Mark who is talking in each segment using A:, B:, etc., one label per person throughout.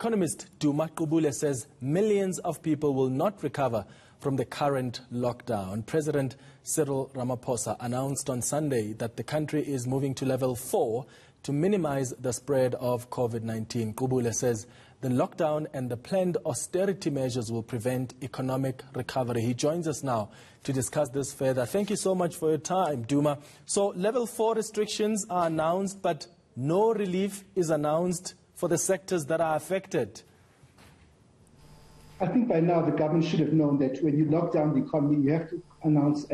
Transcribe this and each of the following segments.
A: Economist Duma Gqubule says millions of people will not recover from the current lockdown. President Cyril Ramaphosa announced on Sunday that the country is moving to level 4 to minimize the spread of COVID-19. Gqubule says the lockdown and the planned austerity measures will prevent economic recovery. He joins us now to discuss this further. Thank you so much for your time, Duma. So level 4 restrictions are announced, but no relief is announced for the sectors that are affected.
B: I think by now the government should have known that when you lock down the economy, you have to announce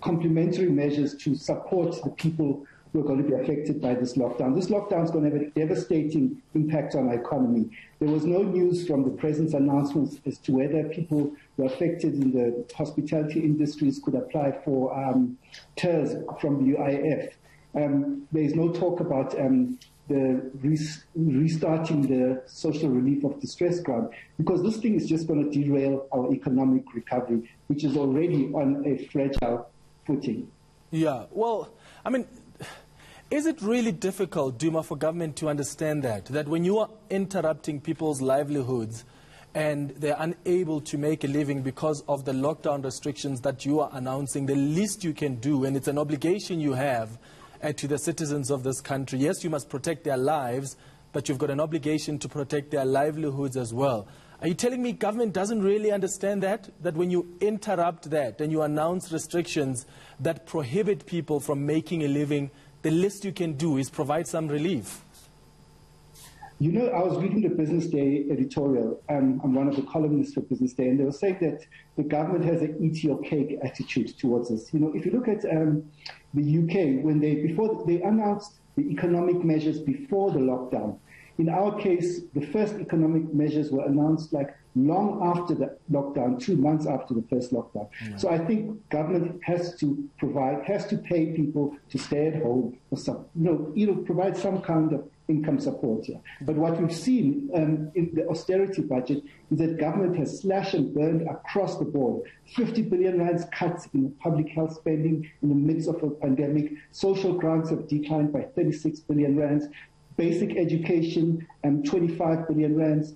B: complementary measures to support the people who are going to be affected by this lockdown. This lockdown is going to have a devastating impact on our economy. There was no news from the President's announcements as to whether people who are affected in the hospitality industries could apply for TERS from the UIF. There is no talk about the restarting the social relief of distress grant, because this thing is just going to derail our economic recovery, which is already on a fragile footing. Yeah,
A: well, I mean, is it really difficult, Duma, for government to understand that when you are interrupting people's livelihoods and they're unable to make a living because of the lockdown restrictions that you are announcing, the least you can do, and it's an obligation you have to the citizens of this country. Yes, you must protect their lives, but you've got an obligation to protect their livelihoods as well. Are you telling me government doesn't really understand that when you interrupt that and you announce restrictions that prohibit people from making a living, the least you can do is provide some relief?
B: You know, I was reading the Business Day editorial. I'm one of the columnists for Business Day, and they were saying that the government has an eat your cake attitude towards us. You know, if you look at the UK, before they announced the economic measures before the lockdown. In our case, the first economic measures were announced like long after the lockdown, 2 months after the first lockdown. Yeah. So I think government has to pay people to stay at home or provide some kind of income support here. But what we've seen in the austerity budget is that government has slashed and burned across the board. 50 billion rands cuts in public health spending in the midst of a pandemic. Social grants have declined by 36 billion rands. Basic education, 25 billion rands.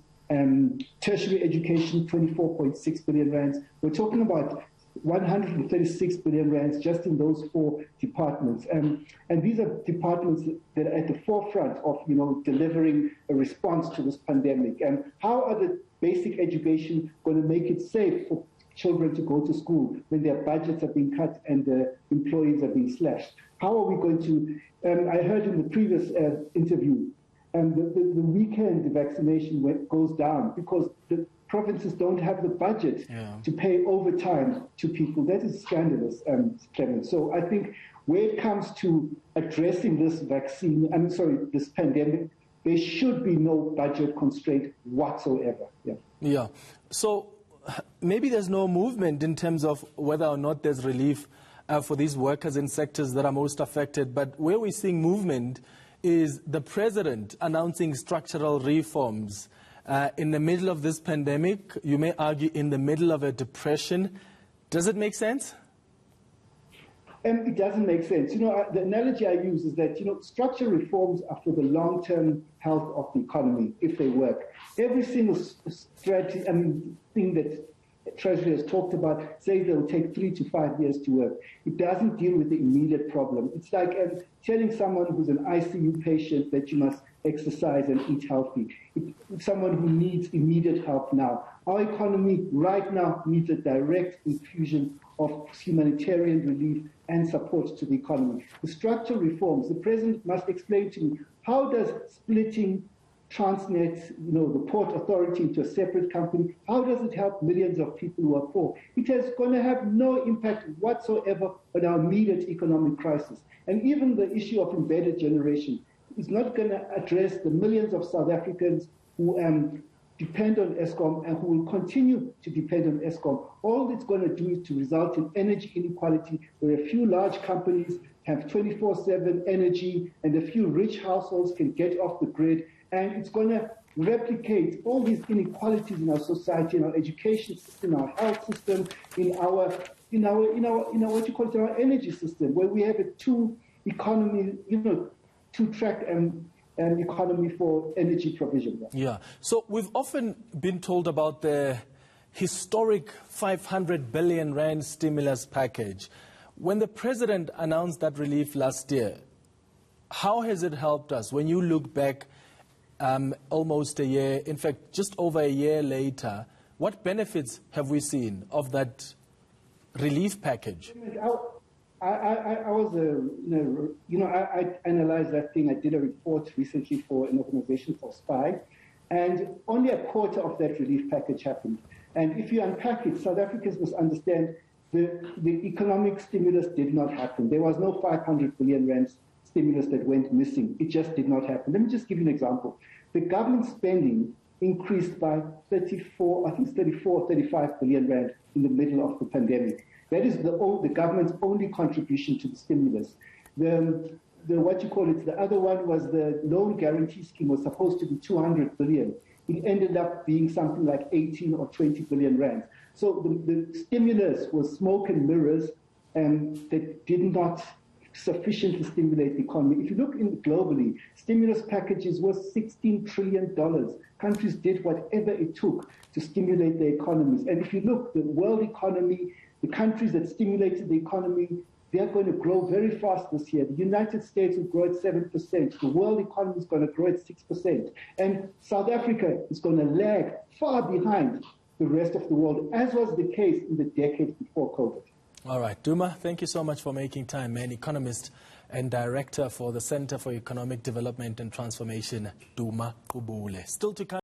B: Tertiary education, 24.6 billion rands. We're talking about 136 billion rands just in those 4 departments. And these are departments that are at the forefront of, delivering a response to this pandemic. And how are the basic education going to make it safe for children to go to school when their budgets are being cut and the employees are being slashed? How are we going to, I heard in the previous interview, the weekend vaccination goes down because the provinces don't have the budget to pay overtime to people. That is scandalous, Clement. So I think when it comes to addressing this this pandemic, there should be no budget constraint whatsoever.
A: Yeah. So maybe there's no movement in terms of whether or not there's relief for these workers in sectors that are most affected. But where we're seeing movement is the president announcing structural reforms in the middle of this pandemic, you may argue in the middle of a depression. Does it make sense?
B: It doesn't make sense. The analogy I use is that, structural reforms are for the long-term health of the economy, if they work. Every single strategy, thing that Treasury has talked about says it will take 3 to 5 years to work. It doesn't deal with the immediate problem. It's like telling someone who's an ICU patient that you must exercise and eat healthy. It's someone who needs immediate help now. Our economy right now needs a direct infusion of humanitarian relief and support to the economy. The structural reforms, the president must explain to me, how does splitting Transnet, the Port Authority into a separate company, how does it help millions of people who are poor? It is going to have no impact whatsoever on our immediate economic crisis. And even the issue of embedded generation is not going to address the millions of South Africans who depend on Eskom and who will continue to depend on Eskom. All it's going to do is to result in energy inequality, where a few large companies have 24/7 energy and a few rich households can get off the grid. And it's going to replicate all these inequalities in our society, in our education system, in our health system, in our energy system, where we have a two-economy, two-track economy for energy provision.
A: Yeah. So we've often been told about the historic 500 billion rand stimulus package. When the president announced that relief last year, how has it helped us? When you look back almost a year, in fact, just over a year later, what benefits have we seen of that relief package?
B: I was, I analyzed that thing. I did a report recently for an organization called SPY, and only a quarter of that relief package happened. And if you unpack it, South Africans must understand the economic stimulus did not happen. There was no 500 billion rand stimulus that went missing. It just did not happen. Let me just give you an example. The government spending increased by 34, 35 billion rand in the middle of the pandemic. That is the government's only contribution to the stimulus. The other one was the loan guarantee scheme was supposed to be 200 billion. It ended up being something like 18 or 20 billion rand. So the stimulus was smoke and mirrors that did not sufficiently stimulate the economy. If you look globally, stimulus packages was $16 trillion. Countries did whatever it took to stimulate their economies. And if you look, the world economy, the countries that stimulated the economy, they're going to grow very fast this year. The United States will grow at 7%. The world economy is going to grow at 6%. And South Africa is going to lag far behind the rest of the world, as was the case in the decades before COVID.
A: All right, Duma, thank you so much for making time, man. Economist and Director for the Center for Economic Development and Transformation, Duma Gqubule. Still to come.